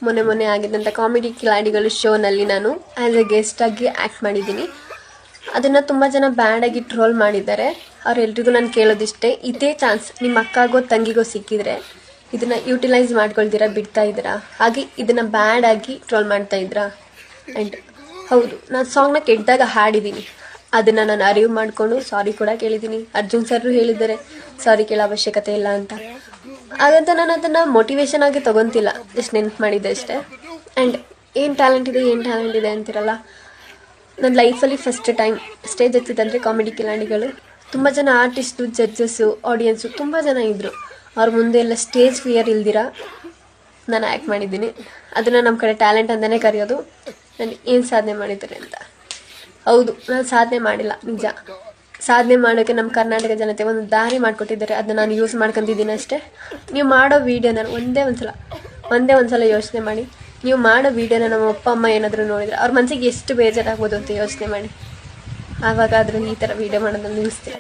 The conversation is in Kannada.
ಮೊನ್ನೆ ಮೊನ್ನೆ ಆಗಿದ್ದಂಥ ಕಾಮಿಡಿ ಕಿಲಾಡಿಗಳು ಶೋನಲ್ಲಿ ನಾನು ಆ್ಯಸ್ ಎ ಗೆಸ್ಟಾಗಿ ಆ್ಯಕ್ಟ್ ಮಾಡಿದ್ದೀನಿ. ಅದನ್ನು ತುಂಬ ಜನ ಬ್ಯಾಡಾಗಿ ಟ್ರೋಲ್ ಮಾಡಿದ್ದಾರೆ. ಅವರೆಲ್ರಿಗೂ ನಾನು ಕೇಳೋದಿಷ್ಟೇ, ಇದೇ ಚಾನ್ಸ್ ನಿಮ್ಮ ಅಕ್ಕಗೋ ತಂಗಿಗೋ ಸಿಕ್ಕಿದ್ರೆ ಇದನ್ನು ಯೂಟಿಲೈಸ್ ಮಾಡ್ಕೊಳ್ತೀರಾ, ಬಿಡ್ತಾ ಇದ್ದೀರಾ? ಹಾಗೆ ಇದನ್ನು ಬ್ಯಾಡಾಗಿ ಟ್ರೋಲ್ ಮಾಡ್ತಾ ಇದ್ದೀರಾ? ಆ್ಯಂಡ್ ಹೌದು, ನಾನು ಸಾಂಗ್ನ ಕೆಟ್ಟದಾಗ ಹಾಡಿದ್ದೀನಿ, ಅದನ್ನು ನಾನು ಅರಿವು ಮಾಡಿಕೊಂಡು ಸಾರಿ ಕೂಡ ಕೇಳಿದ್ದೀನಿ. ಅರ್ಜುನ್ ಸರ್ರು ಹೇಳಿದ್ದಾರೆ ಸಾರಿ ಕೇಳೋ ಅವಶ್ಯಕತೆ ಇಲ್ಲ ಅಂತ. ಹಾಗಂತ ನಾನು ಅದನ್ನು ಮೋಟಿವೇಶನ್ ಆಗಿ ತೊಗೊತಿಲ್ಲ, ಜಸ್ಟ್ ನೆನ್ಪು ಮಾಡಿದ್ದೆ ಅಷ್ಟೇ. ಆ್ಯಂಡ್ ಏನು ಟ್ಯಾಲೆಂಟ್ ಇದೆ ಅಂತಿರಲ್ಲ, ನನ್ನ ಲೈಫಲ್ಲಿ ಫಸ್ಟ್ ಟೈಮ್ ಸ್ಟೇಜ್ ಹತ್ತಿದ್ದಂದರೆ ಕಾಮಿಡಿ ಕಿಲಾಡಿಗಳು. ತುಂಬ ಜನ ಆರ್ಟಿಸ್ಟು, ಜಡ್ಜಸ್ಸು, ಆಡಿಯನ್ಸು ತುಂಬ ಜನ ಇದ್ದರು. ಅವ್ರ ಮುಂದೆ ಎಲ್ಲ ಸ್ಟೇಜ್ ಫಿಯರ್ ಇಲ್ದಿರ ನಾನು ಆ್ಯಕ್ಟ್ ಮಾಡಿದ್ದೀನಿ. ಅದನ್ನು ನಮ್ಮ ಕಡೆ ಟ್ಯಾಲೆಂಟ್ ಅಂತಲೇ ಕರೆಯೋದು. ನಾನು ಏನು ಸಾಧನೆ ಮಾಡಿದ್ದಾರೆ ಅಂತ. ಹೌದು, ನಾನು ಸಾಧನೆ ಮಾಡಿಲ್ಲ ನಿಜ. ಸಾಧನೆ ಮಾಡೋಕ್ಕೆ ನಮ್ಮ ಕರ್ನಾಟಕ ಜನತೆ ಒಂದು ದಾರಿ ಮಾಡಿಕೊಟ್ಟಿದ್ದಾರೆ, ಅದನ್ನ ನಾನು ಯೂಸ್ ಮಾಡ್ಕೊತಿದ್ದೀನಿ ಅಷ್ಟೇ. ನೀವು ಮಾಡೋ ವೀಡಿಯೋನ ಒಂದೇ ಒಂದು ಸಲ ಯೋಚನೆ ಮಾಡಿ. ನೀವು ಮಾಡೋ ವೀಡಿಯೋನ ನಮ್ಮ ಅಪ್ಪ ಅಮ್ಮ ಏನಾದರೂ ನೋಡಿದರೆ ಅವ್ರ ಮನಸ್ಸಿಗೆ ಎಷ್ಟು ಬೇಜಾರಾಗ್ಬೋದು ಅಂತ ಯೋಚನೆ ಮಾಡಿ. ಆವಾಗ ಅದರಲ್ಲಿ ಈ ಥರ ವೀಡಿಯೋ ಮಾಡೋದನ್ನು ನಿಲ್ಲಿಸ್ತೀರ.